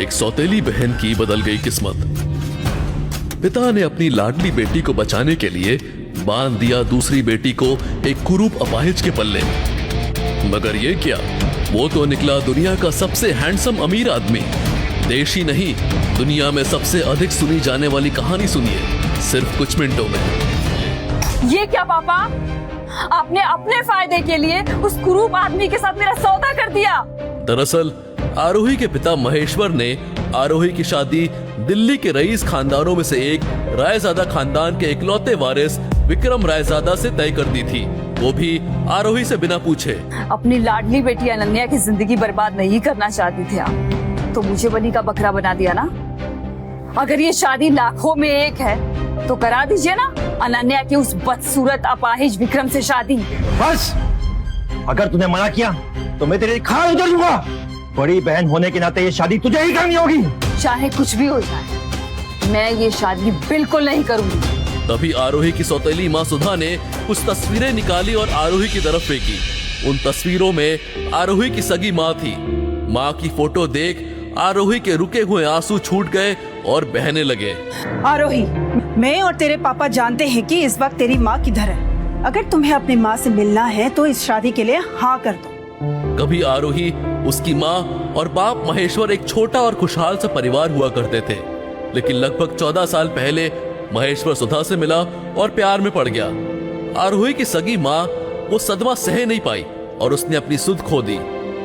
एक सौतेली बहन की बदल गई किस्मत। पिता ने अपनी लाडली बेटी को बचाने के लिए बांध दिया दूसरी बेटी को एक कुरूप अपाहिज के पल्ले। मगर ये क्या, वो तो निकला दुनिया का सबसे हैंडसम अमीर आदमी। देश ही नहीं, दुनिया में सबसे अधिक सुनी जाने वाली कहानी सुनिए सिर्फ कुछ मिनटों में। ये क्या पापा, आपने अपने फायदे के लिए उस कुरूप आदमी के साथ मेरा सौदा कर दिया। दरअसल आरोही के पिता महेश्वर ने आरोही की शादी दिल्ली के रईस खानदानों में से एक रायजादा खानदान के इकलौते वारिस विक्रम रायजादा से तय कर दी थी, वो भी आरोही से बिना पूछे। अपनी लाडली बेटी अनन्या की जिंदगी बर्बाद नहीं करना चाहती थे आप, तो मुझे बनी का बकरा बना दिया ना। अगर ये शादी लाखों में एक है तो करा दीजिए ना अनन्या की उस बदसूरत अपाहिज विक्रम से शादी। बस, अगर तूने मना किया तो मैं तेरी खाल उधर लूंगा। बड़ी बहन होने के नाते ये शादी तुझे ही करनी होगी। चाहे कुछ भी हो जाए, मैं ये शादी बिल्कुल नहीं करूंगी। तभी आरोही की सौतेली माँ सुधा ने कुछ तस्वीरें निकाली और आरोही की तरफ फेंकी। उन तस्वीरों में आरोही की सगी माँ थी। माँ की फोटो देख आरोही के रुके हुए आंसू छूट गए और बहने लगे। आरोही, मैं और तेरे पापा जानते हैं कि इस वक्त तेरी माँ किधर है। अगर तुम्हें अपनी माँ से मिलना है तो इस शादी के लिए हाँ कर दो। कभी आरोही, उसकी माँ और बाप महेश्वर एक छोटा और खुशहाल सा परिवार हुआ करते थे। लेकिन लगभग 14 साल पहले महेश्वर सुधा से मिला और प्यार में पड़ गया। आरोही की सगी माँ वो सदमा सह नहीं पाई और उसने अपनी सुध खो दी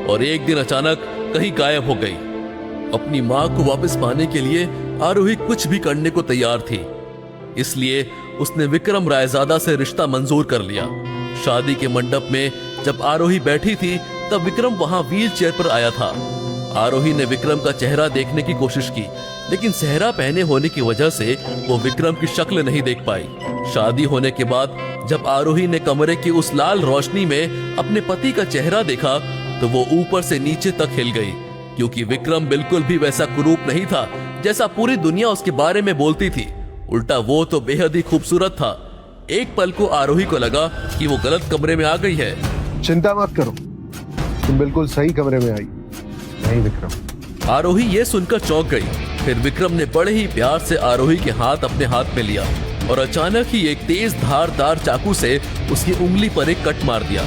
और एक दिन अचानक कहीं गायब हो गई। अपनी माँ को वापस पाने के लिए आरोही कुछ भी करने को तैयार थी, इसलिए उसने विक्रम रायजादा से रिश्ता मंजूर कर लिया। शादी के मंडप में जब आरोही बैठी थी तब विक्रम वहां व्हील चेयर पर आया था। आरोही ने विक्रम का चेहरा देखने की कोशिश की, लेकिन सेहरा पहने होने की वजह से वो विक्रम की शक्ल नहीं देख पाई। शादी होने के बाद जब आरोही ने कमरे की उस लाल रोशनी में अपने पति का चेहरा देखा तो वो ऊपर से नीचे तक हिल गई, क्योंकि विक्रम बिल्कुल भी वैसा कुरूप नहीं था जैसा पूरी दुनिया उसके बारे में बोलती थी। उल्टा वो तो बेहद ही खूबसूरत था। एक पल को आरोही को लगा कि वो गलत कमरे में आ गई है। चिंता मत करो, तुम बिल्कुल सही कमरे में आई। नहीं विक्रम। आरोही ये सुनकर चौंक गई। फिर विक्रम ने बड़े ही प्यार से आरोही के हाथ अपने हाथ में लिया और अचानक ही एक तेज धारदार चाकू से उसकी उंगली पर एक कट मार दिया,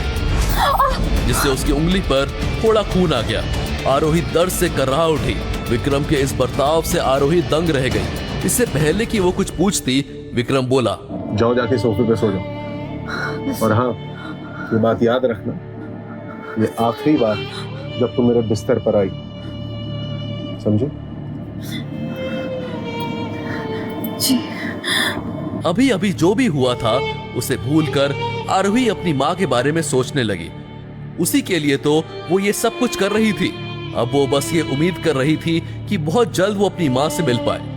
जिससे उसकी उंगली पर थोड़ा खून आ गया। आरोही दर्द से कर्राह उठी। विक्रम के इस बर्ताव से आरोही दंग रह गई। इससे पहले कि वो कुछ पूछती, विक्रम बोला, जाओ जाके सोफे पे सो जाओ। और हाँ, ये बात याद रखना, ये आखिरी बार जब तुम मेरे बिस्तर पर आई, समझे? जी। अभी अभी जो भी हुआ था उसे भूलकर आरोही अपनी माँ के बारे में सोचने लगी। उसी के लिए तो वो ये सब कुछ कर रही थी। अब वो बस ये उम्मीद कर रही थी कि बहुत जल्द वो अपनी माँ से मिल पाए।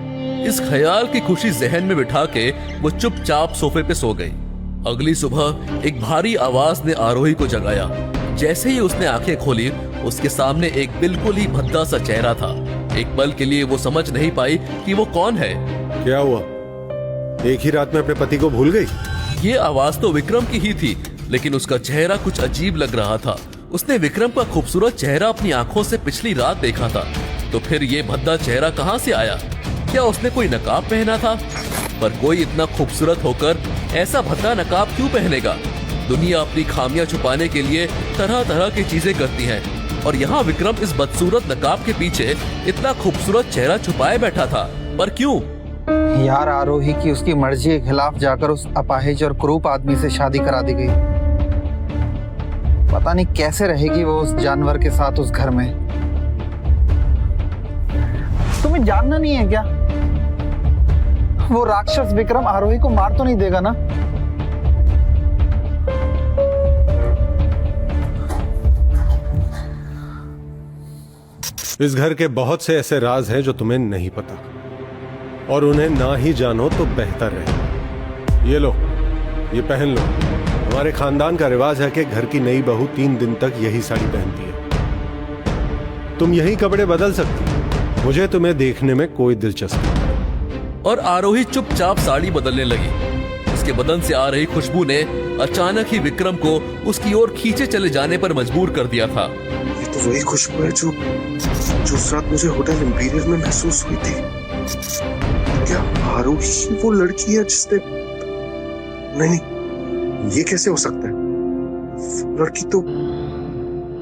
इस ख्याल की खुशी जहन में बिठा के वो चुपचाप सोफे पे सो गई। अगली सुबह एक भारी आवाज ने आरोही को जगाया। जैसे ही उसने आंखें खोली, उसके सामने एक बिल्कुल ही भद्दा सा चेहरा था। एक पल के लिए वो समझ नहीं पाई कि वो कौन है। क्या हुआ? एक ही रात में अपने पति को भूल गई? ये आवाज तो विक्रम की ही थी, लेकिन उसका चेहरा कुछ अजीब लग रहा था। उसने विक्रम का खूबसूरत चेहरा अपनी आंखों से पिछली रात देखा था, तो फिर ये भद्दा चेहरा कहाँ से आया? क्या उसने कोई नकाब पहना था? पर कोई इतना खूबसूरत होकर ऐसा भद्दा नकाब क्यों पहनेगा? दुनिया अपनी खामियां छुपाने के लिए तरह तरह की चीजें करती है, और यहाँ विक्रम इस बदसूरत नकाब के पीछे इतना खूबसूरत चेहरा छुपाए बैठा था। पर क्यों? यार, आरोही की उसकी मर्जी के खिलाफ जाकर उस अपाहिज और क्रूप आदमी से शादी करा दी गई। पता नहीं कैसे रहेगी वो उस जानवर के साथ उस घर में। तुम्हें जानना नहीं है क्या? वो राक्षस विक्रम आरोही को मार तो नहीं देगा ना? इस घर के बहुत से ऐसे राज हैं जो तुम्हें नहीं पता, और उन्हें ना ही जानो तो बेहतर रहे। ये लो, ये पहन लो। हमारे खानदान का रिवाज है कि घर की नई बहू 3 दिन तक यही साड़ी पहनती है। तुम यही कपड़े बदल सकती हो, मुझे तुम्हें देखने में कोई दिलचस्पी नहीं। और आरोही चुपचाप साड़ी बदलने लगी। उसके बदन से आ रही खुशबू ने अचानक ही विक्रम को उसकी ओर खींचे चले जाने पर मजबूर कर दिया था। ये तो वही खुशबू है जो उस रात मुझे होटल इंपीरियल में महसूस हुई थी। क्या आरोही वो लड़की है जिसने... नहीं, ये कैसे हो सकता है? लड़की तो...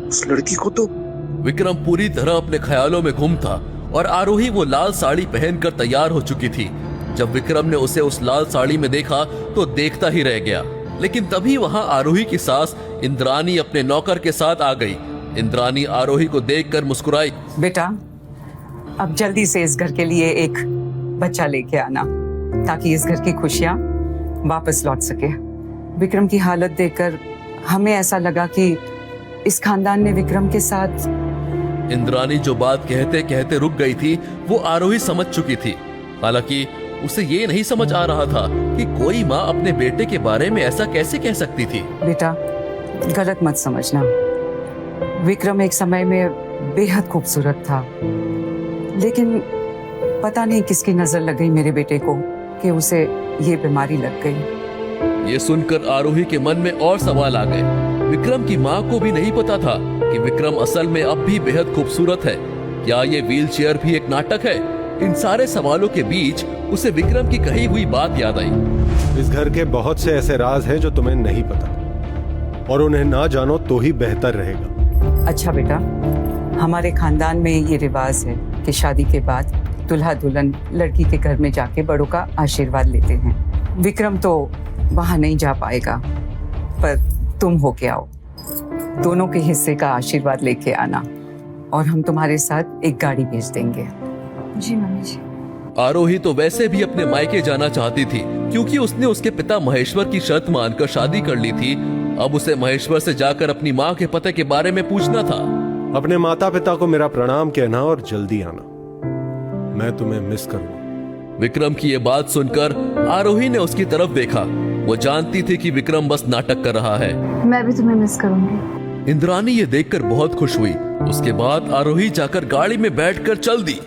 उस लड़की को तो... विक्रम पूरी तरह अपने ख्यालों में गुम था और आरोही वो लाल साड़ी पहनकर तैयार हो चुकी थी। जब विक्रम ने उसे उस लाल साड़ी में देखा तो देखता ही रह गया। लेकिन तभी वहां आरोही की सास इंद्रानी अपने नौकर के साथ आ गई। इंद्रानी आरोही को देखकर मुस्कुराई। बेटा, अब जल्दी से इस घर के लिए एक बच्चा लेके आना ताकि इस घर की खुशियां वापस लौट सके। विक्रम की हालत देखकर हमें ऐसा लगा कि इस खानदान ने विक्रम के साथ... इंद्रानी जो बात कहते कहते रुक गई थी वो आरोही समझ चुकी थी। हालांकि उसे ये नहीं समझ आ रहा था कि कोई माँ अपने बेटे के बारे में ऐसा कैसे कह सकती थी। बेटा, गलत मत समझना। विक्रम एक समय में बेहद खूबसूरत था, लेकिन पता नहीं किसकी नजर लग गई मेरे बेटे को कि उसे ये बीमारी लग गई। ये सुनकर आरोही के मन में और सवाल आ गए। विक्रम की माँ को भी नहीं पता था कि विक्रम असल में अब भी बेहद खूबसूरत है। क्या ये व्हीलचेयर भी एक नाटक है? इन सारे सवालों के बीच उसे विक्रम की कही हुई बात याद आई। इस घर के बहुत से ऐसे राज हैं जो तुम्हें नहीं पता, और उन्हें ना जानो तो ही बेहतर रहेगा। अच्छा बेटा, हमारे खानदान में ये रिवाज है कि शादी के बाद दुल्हा दुल्हन लड़की के घर में जाके बड़ों का आशीर्वाद लेते हैं। विक्रम तो वहां नहीं जा पाएगा, पर तुम होके आओ, दोनों के हिस्से का आशीर्वाद लेके आना, और हम तुम्हारे साथ एक गाड़ी भेज देंगे। जी मम्मी जी। आरोही तो वैसे भी अपने मायके जाना चाहती थी, क्योंकि उसने उसके पिता महेश्वर की शर्त मानकर शादी कर ली थी। अब उसे महेश्वर से जाकर अपनी माँ के पते के बारे में पूछना था। अपने माता पिता को मेरा प्रणाम कहना और जल्दी आना, मैं तुम्हें मिस करूंगा। विक्रम की ये बात सुनकर आरोही ने उसकी तरफ देखा। वो जानती थी कि विक्रम बस नाटक कर रहा है। मैं भी तुम्हें मिस करूंगी। इंद्रानी ये देखकर बहुत खुश हुई। उसके बाद आरोही जाकर गाड़ी में बैठकर चल दी।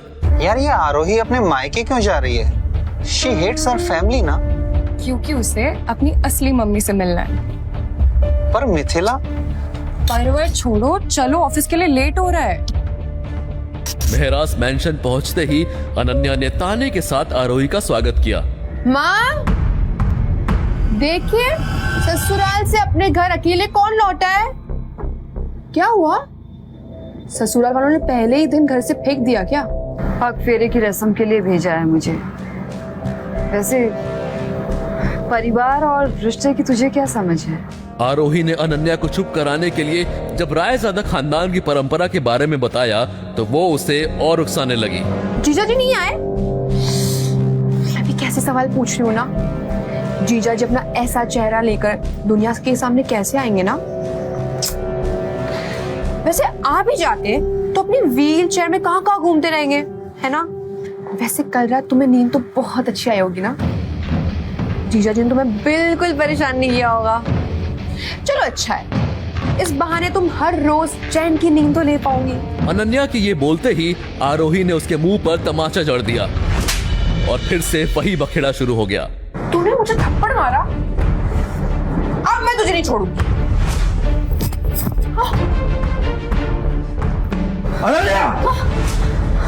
यार, ये आरोही अपने मायके क्यों जा रही है? She hates her family ना? क्योंकि उसे अपनी असली मम्मी से मिलना है। पर मिथिला... पर छोड़ो, चलो, ऑफिस के लिए लेट हो रहा है। मेहरास मैंशन पहुंचते ही अनन्या ने ताने के साथ आरोही का स्वागत किया। माँ, देखिए ससुराल से अपने घर अकेले कौन लौटा है। क्या हुआ? ससुराल वालों ने पहले ही दिन घर से फेंक दिया क्या? पग फेरे की रस्म के लिए भेजा है मुझे। वैसे परिवार और रिश्ते की तुझे क्या समझ है? आरोही ने अनन्या को चुप कराने के लिए जब रायजादा खानदान की परंपरा के बारे में बताया तो वो उसे और उकसाने लगी। जीजा जी नहीं आए? अभी कैसे सवाल पूछ रही हो ना। जीजा जी अपना ऐसा चेहरा लेकर दुनिया के सामने कैसे आएंगे ना। वैसे आ भी जाते तो अपनी व्हील चेयर में कहाँ घूमते रहेंगे, है ना। वैसे कल रात तुम्हें नींद तो बहुत अच्छी आई होगी ना। जीजा जी ने तुम्हें बिल्कुल परेशान नहीं किया होगा। चलो अच्छा है, इस बहाने तुम हर रोज चैन की नींद तो ले पाओगी। अनन्या की ये बोलते ही आरोही ने उसके मुंह पर तमाचा जड़ दिया और फिर से वही बखेड़ा शुरू हो गया। तूने मुझे थप्पड़ मारा, अब मैं तुझे नहीं छोड़ूंगी। अनन्या,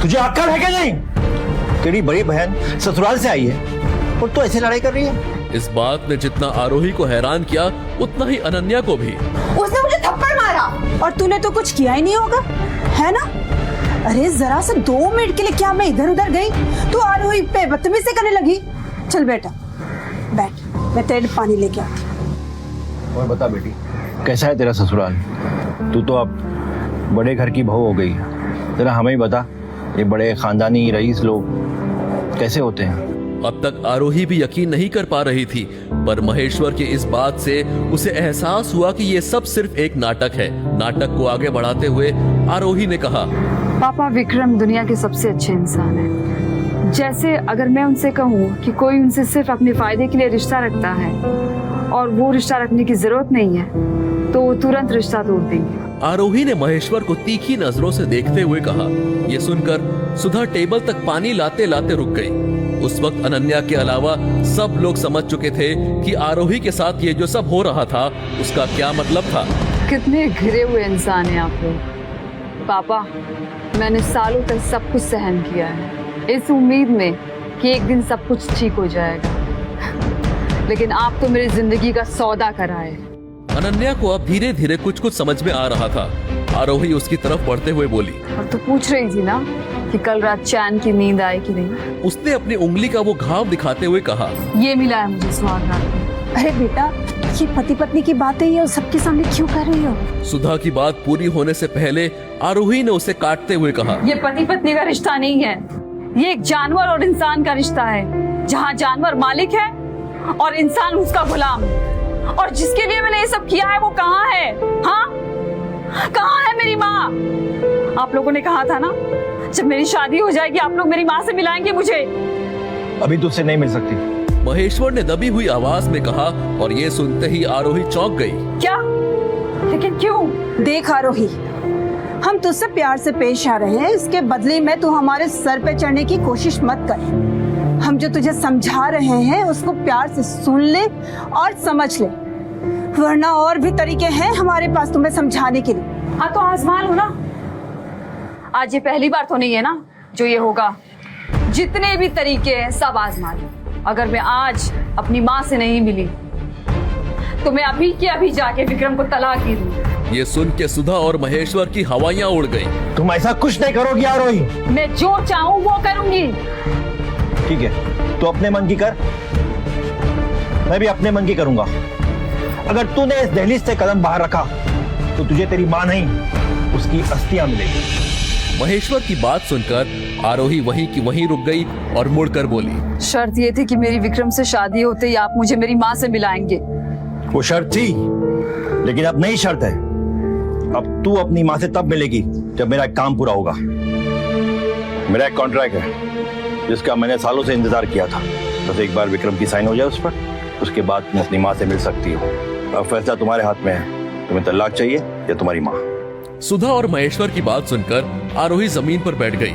तुझे अक्ल है क्या नहीं? तेरी बड़ी बहन ससुराल से आई है और तू ऐसे लड़ाई कर रही है। इस बात ने जितना आरोही को हैरान किया उतना ही अनन्या को भी। उसने मुझे थप्पड़ मारा और तूने तो कुछ किया ही नहीं होगा, है ना। अरे जरा सा 2 मिनट के लिए क्या मैं इधर उधर गई तो आरोही पे बदतमीजी करने लगी। चल बेटा बैठ, मैं तेरे लिए पानी लेके आती। और बता बेटी, कैसा है तेरा ससुराल? तू तो अब बड़े घर की बहू हो गई। जरा हमें ही बता, ये बड़े खानदानी रईस लोग कैसे होते हैं? अब तक आरोही भी यकीन नहीं कर पा रही थी, पर महेश्वर की इस बात से उसे एहसास हुआ कि ये सब सिर्फ एक नाटक है। नाटक को आगे बढ़ाते हुए आरोही ने कहा, पापा, विक्रम दुनिया के सबसे अच्छे इंसान हैं। जैसे अगर मैं उनसे कहूँ कि कोई उनसे सिर्फ अपने फायदे के लिए रिश्ता रखता है और वो रिश्ता रखने की जरूरत नहीं है तो वो तुरंत रिश्ता तोड़ देंगे। आरोही ने महेश्वर को तीखी नजरों से देखते हुए कहा। यह सुनकर सुधा टेबल तक पानी लाते लाते रुक गई। उस वक्त अनन्या के अलावा सब लोग समझ चुके थे कि आरोही के साथ ये जो सब हो रहा था उसका क्या मतलब था। कितने घिरे हुए इंसान हैं आप लोग। पापा, मैंने सालों तक सब कुछ सहन किया है इस उम्मीद में कि एक दिन सब कुछ ठीक हो जाएगा, लेकिन आप तो मेरी जिंदगी का सौदा कराए। अनन्या को अब धीरे धीरे कुछ कुछ समझ में आ रहा था। आरोही उसकी तरफ बढ़ते हुए बोली, और तो पूछ रही थी ना कि कल रात चैन की नींद आई कि नहीं। उसने अपनी उंगली का वो घाव दिखाते हुए कहा, ये मिला है मुझे सुहाग रात में। अरे बेटा, ये पति पत्नी की बातें ये सबके सामने क्यों कर रही हो? सुधा की बात पूरी होने से पहले आरोही ने उसे काटते हुए कहा, ये पति पत्नी का रिश्ता नहीं है, ये एक जानवर और इंसान का रिश्ता है, जहाँ जानवर मालिक है और इंसान उसका गुलाम। और जिसके लिए मैंने ये सब किया है वो कहाँ है? हाँ, कहाँ है मेरी माँ? आप लोगों ने कहा था ना जब मेरी शादी हो जाएगी आप लोग मेरी माँ से मिलाएंगे मुझे। अभी तुझसे नहीं मिल सकती। महेश्वर ने दबी हुई आवाज में कहा, और ये सुनते ही आरोही चौंक गई। क्या? लेकिन क्यों? देख आरोही, हम तुझसे प्यार से पेश आ रहे हैं, इसके बदले में तू हमारे सर पे चढ़ने की कोशिश मत कर। हम जो तुझे समझा रहे हैं उसको प्यार से सुन ले और समझ ले, वरना और भी तरीके हैं हमारे पास तुम्हें समझाने के लिए। हाँ तो आजमा लो ना। आज ये पहली बार तो नहीं है ना जो ये होगा। जितने भी तरीके हैं सब आजमा लो। अगर मैं आज अपनी माँ से नहीं मिली तो मैं अभी के अभी जाके विक्रम को तलाक दे दूँ। ये सुन के सुधा और महेश्वर की हवाइयां उड़ गई। तुम ऐसा कुछ नहीं करोगी आरोही। मैं जो चाहूँ वो करूंगी। ठीक है, तो अपने मन की कर, मैं भी अपने मन की करूंगा। अगर तूने इस दहलीज से कदम बाहर रखा तो तुझे तेरी माँ नहीं उसकी अस्थियां मिलेगी। महेश्वर की बात सुनकर आरोही वहीं की वहीं रुक गई और मुड़कर बोली, शर्त ये थी कि मेरी विक्रम से शादी होते ही आप मुझे मेरी माँ से मिलाएंगे। वो शर्त थी, लेकिन अब नई शर्त है। अब तू अपनी माँ से तब मिलेगी जब मेरा एक काम पूरा होगा। मेरा एक कॉन्ट्रैक्ट है जिसका मैंने सालों से इंतजार किया था। बस एक बार विक्रम की साइन हो जाए उस पर, उसके बाद तुम अपनी माँ से मिल सकती हो। अब फैसला तुम्हारे हाथ में है, तुम्हें तलाक चाहिए या तुम्हारी माँ। सुधा और महेश्वर की बात सुनकर आरोही जमीन पर बैठ गई।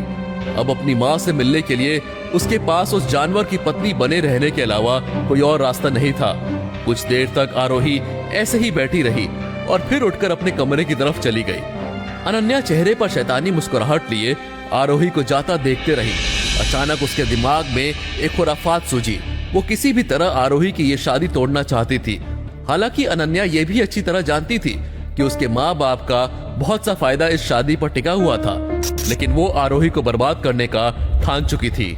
अब अपनी माँ से मिलने के लिए उसके पास उस जानवर की पत्नी बने रहने के अलावा कोई और रास्ता नहीं था। कुछ देर तक आरोही ऐसे ही बैठी रही और फिर उठकर अपने कमरे की तरफ चली गई। अनन्या चेहरे पर शैतानी मुस्कुराहट लिए आरोही को जाता देखते रही। अचानक उसके दिमाग में एक खुराफात सूझी। वो किसी भी तरह आरोही की ये शादी तोड़ना चाहती थी। हालांकि अनन्या ये भी अच्छी तरह जानती थी कि उसके माँ बाप का बहुत सा फायदा इस शादी पर टिका हुआ था, लेकिन वो आरोही को बर्बाद करने का ठान चुकी थी।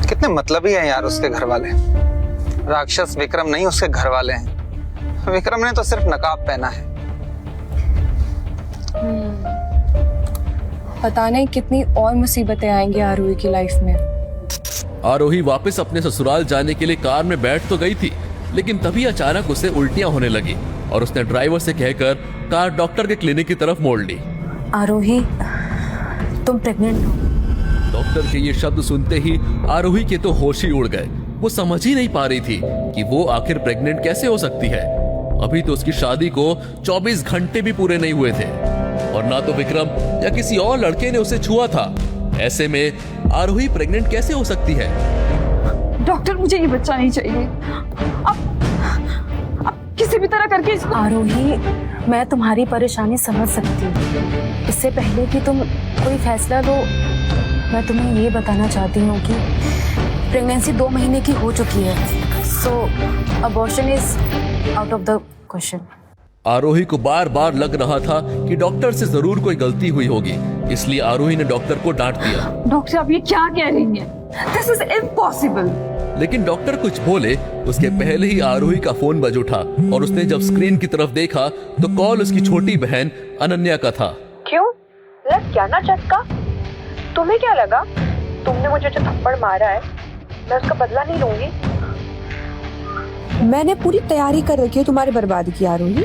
कितने मतलबी हैं यार उसके घर वाले। राक्षस विक्रम नहीं, उसके घर वाले हैं। विक्रम ने तो सिर्फ नकाब पहना है। पता नहीं कितनी और मुसीबतें आएंगी आरोही की लाइफ में। आरोही वापस अपने ससुराल जाने के लिए कार में बैठ तो गई थी, लेकिन तभी अचानक उसे उल्टियां होने लगी और उसने ड्राइवर से कहकर कार डॉक्टर के क्लिनिक की तरफ मोड़ ली। आरोही, तुम प्रेग्नेंट हो। डॉक्टर के ये शब्द सुनते ही आरोही के तो होश ही उड़ गए। वो समझ ही नहीं पा रही थी कि वो आखिर प्रेग्नेंट कैसे हो सकती है। अभी तो उसकी शादी को 24 घंटे भी पूरे नहीं हुए थे और ना तो विक्रम या किसी और लड़के ने उसे छुआ था। ऐसे में आरोही प्रेग्नेंट कैसे हो सकती है? डॉक्टर, मुझे ये बच्चा नहीं चाहिए। अब किसी भी तरह करके इसको। आरोही, मैं तुम्हारी परेशानी समझ सकती हूँ। इससे पहले कि तुम कोई फैसला लो, मैं तुम्हें ये बताना चाहती हूँ कि प्रेगनेंसी 2 महीने की हो चुकी है। So abortion is out of the question. Aarohi को बार बार लग रहा था कि डॉक्टर से जरूर कोई गलती हुई होगी, इसलिए आरोही ने डॉक्टर को डांट दिया। डॉक्टर, आप ये क्या कह रही हैं? This is impossible. लेकिन डॉक्टर कुछ बोले उसके पहले ही आरोही का फोन बज उठा और उसने जब स्क्रीन की तरफ देखा तो कॉल उसकी छोटी बहन अनन्या का था। क्यों? लग क्या ना झटका? तुम्हें क्या लगा? तुमने मुझे जो थप्पड़ मारा है मैं उसका बदला नहीं लूंगी। मैंने पूरी तैयारी कर रखी है तुम्हारी बर्बादी की आरोही।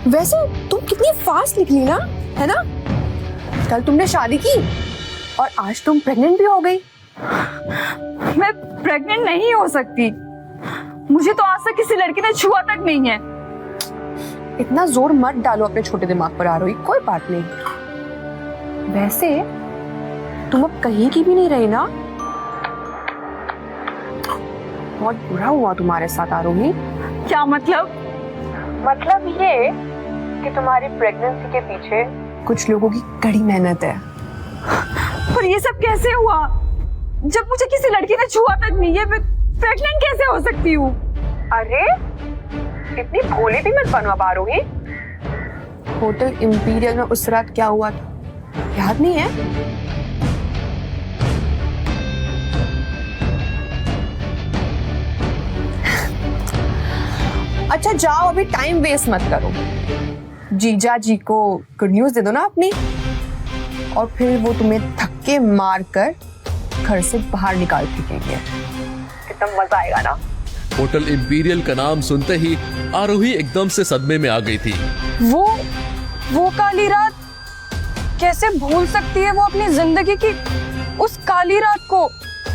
वैसे तुम कितनी फास्ट निकली ना, है ना? कल तुमने शादी की और आज तुम प्रेग्नेंट भी हो गई। मैं प्रेग्नेंट नहीं हो सकती। मुझे तो आज तक किसी लड़की ने छुआ तक नहीं है। इतना जोर मत डालो अपने छोटे दिमाग पर आरोही, कोई बात नहीं। वैसे तुम अब कहीं की भी नहीं रही ना? बहुत बुरा हुआ तुम्हारे साथ आरोही। क्या मतलब? मतलब ये कि तुम्हारी प्रेगनेंसी के पीछे कुछ लोगों की कड़ी मेहनत है। पर ये सब कैसे हुआ जब मुझे किसी लड़की ने छुआ तक नहीं है? मैं प्रेग्नेंट कैसे हो सकती हूँ? अरे इतनी भोली भी मत बनो अब आरोही। होटल इंपीरियल में उस रात क्या हुआ था याद नहीं है? अच्छा जाओ, अभी टाइम वेस्ट मत करो। जीजा जी को गुड न्यूज दे दो ना अपनी, और फिर वो तुम्हें धक्के मार कर घर से बाहर निकाल फेंकेंगे। कितना मजा आएगा ना। होटल इंपीरियल का नाम सुनते ही आरोही एकदम से सदमे में आ गई थी। वो काली रात कैसे भूल सकती है वो अपनी जिंदगी की उस काली रात को?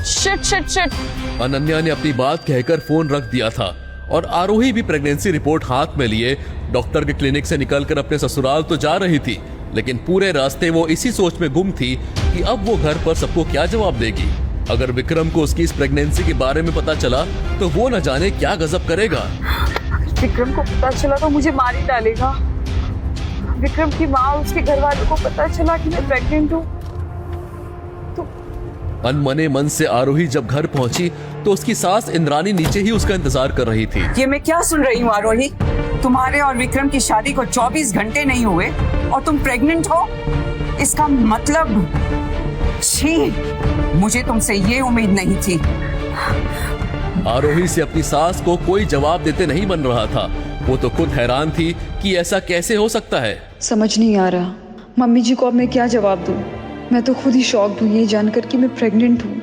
Shit shit shit. अनन्या ने अपनी बात कहकर फोन रख दिया था और आरोही भी प्रेगनेंसी रिपोर्ट हाथ में लिए डॉक्टर के क्लिनिक से निकलकर अपने ससुराल तो जा रही थी, लेकिन पूरे रास्ते वो इसी सोच में गुम थी कि अब वो घर पर सबको क्या जवाब देगी। अगर विक्रम को उसकी इस प्रेगनेंसी के बारे में पता चला तो वो न जाने क्या गजब करेगा। विक्रम को पता चला तो मुझे मार ही डालेगा। विक्रम की माँ और उसके घर वालों को पता चला कि मैं प्रेग्नेंट हूँ तो अनमने मन से आरोही जब घर पहुंची तो उसकी सास इंद्रानी नीचे ही उसका इंतजार कर रही थी। ये मैं क्या सुन रही हूँ आरोही? तुम्हारे और विक्रम की शादी को 24 घंटे नहीं हुए और तुम प्रेग्नेंट हो? इसका मतलब छी, मुझे तुमसे ये उम्मीद नहीं थी। आरोही से अपनी सास को कोई जवाब देते नहीं बन रहा था। वो तो खुद हैरान थी कि ऐसा कैसे हो सकता है। समझ नहीं आ रहा मम्मी जी को अब मैं क्या जवाब दूं। मैं तो खुद ही शॉक्ड हूँ ये जानकर कि मैं प्रेग्नेंट हूँ।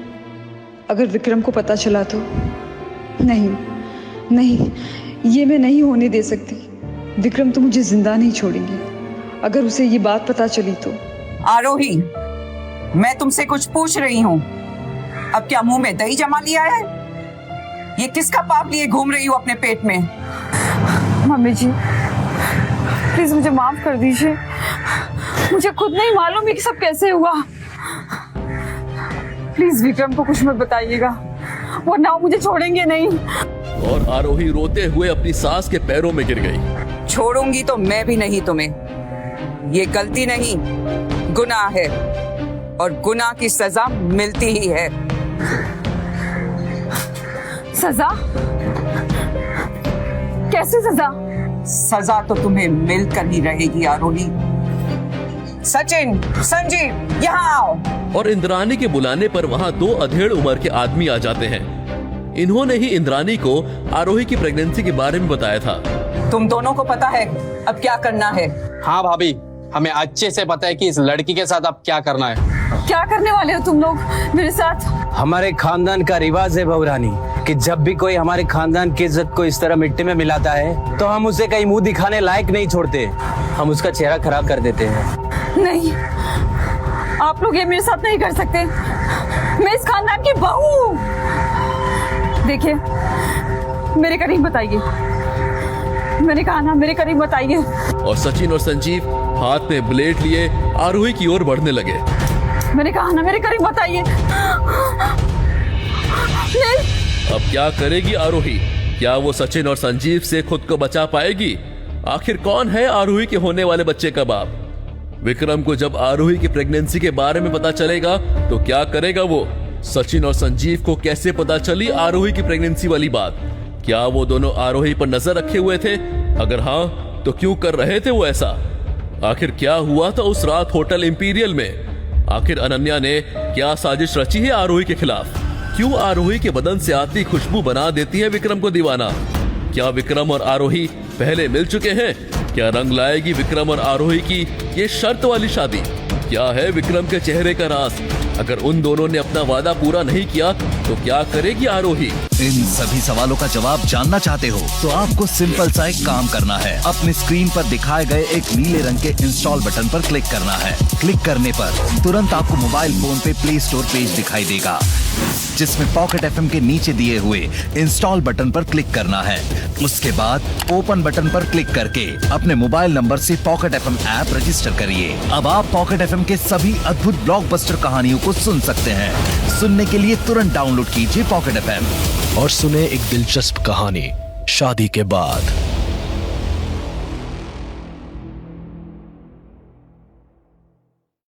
अगर विक्रम को पता चला तो नहीं, ये मैं नहीं होने दे सकती। विक्रम तो मुझे जिंदा नहीं छोड़ेंगे अगर उसे ये बात पता चली तो। आरोही, मैं तुमसे कुछ पूछ रही हूँ। अब क्या मुंह में दही जमा लिया है? ये किसका पाप लिए घूम रही हो अपने पेट में? मम्मी जी प्लीज मुझे माफ कर दीजिए। मुझे खुद नहीं मालूम ये सब कैसे हुआ। प्लीज विक्रम को कुछ मत बताइएगा वरना वो मुझे छोड़ेंगे नहीं। और आरोही रोते हुए अपनी सास के पैरों में गिर गई। छोड़ूंगी तो मैं भी नहीं तुम्हें। ये गलती नहीं, गुनाह है और गुनाह की सजा मिलती ही है। सजा? कैसी सजा? सजा तो तुम्हें मिलकर ही रहेगी आरोही। सचिन, संजीव, यहाँ आओ। और इंद्रानी के बुलाने पर वहाँ दो अधेड़ उम्र के आदमी आ जाते हैं। इन्होंने ही इंद्रानी को आरोही की प्रेगनेंसी के बारे में बताया था। तुम दोनों को पता है अब क्या करना है? हाँ भाभी, हमें अच्छे से पता है कि इस लड़की के साथ अब क्या करना है। क्या करने वाले हो तुम लोग मेरे साथ? हमारे खानदान का रिवाज है बहुरानी कि जब भी कोई हमारे खानदान की इज्जत को इस तरह मिट्टी में मिलाता है तो हम उसे कहीं मुंह दिखाने लायक नहीं छोड़ते। हम उसका चेहरा खराब कर देते हैं। नहीं, आप लोग ये मेरे साथ नहीं कर सकते। मैं इस खानदान की बहू हूँ। देखिए मेरे करीब बताइए। मैंने कहा ना मेरे करीब बताइए। और सचिन और संजीव हाथ में ब्लेड लिए आरोही की ओर बढ़ने लगे। मैंने कहा ना मेरे करीब बताइए। अब क्या करेगी आरोही? क्या वो सचिन और संजीव से खुद को बचा पाएगी? आखिर कौन है आरोही के होने वाले बच्चे का बाप? विक्रम को जब आरोही की प्रेगनेंसी के बारे में पता चलेगा तो क्या करेगा वो? सचिन और संजीव को कैसे पता चली आरोही की प्रेगनेंसी वाली बात? क्या वो दोनों आरोही पर नजर रखे हुए थे? अगर हाँ तो क्यों कर रहे थे वो ऐसा? आखिर क्या हुआ था उस रात होटल इंपीरियल में? आखिर अनन्या ने क्या साजिश रची है आरोही के खिलाफ? क्यों आरोही के बदन से आती खुशबू बना देती है विक्रम को दीवाना? क्या विक्रम और आरोही पहले मिल चुके हैं? क्या रंग लाएगी विक्रम और आरोही की ये शर्त वाली शादी? क्या है विक्रम के चेहरे का राज? अगर उन दोनों ने अपना वादा पूरा नहीं किया तो क्या करेगी आरोही? इन सभी सवालों का जवाब जानना चाहते हो तो आपको सिंपल सा एक काम करना है। अपने स्क्रीन पर दिखाए गए एक नीले रंग के इंस्टॉल बटन पर क्लिक करना है। क्लिक करने पर तुरंत आपको मोबाइल फोन पे प्ले स्टोर पेज दिखाई देगा, जिसमें पॉकेट एफएम के नीचे दिए हुए इंस्टॉल बटन पर क्लिक करना है। उसके बाद ओपन बटन पर क्लिक करके अपने मोबाइल नंबर से पॉकेट एफएम ऐप रजिस्टर करिए। अब आप पॉकेट एफएम के सभी अद्भुत ब्लॉकबस्टर कहानियों को सुन सकते हैं। सुनने के लिए तुरंत डाउनलोड कीजिए पॉकेट एफएम और सुने एक दिलचस्प कहानी शादी के बाद।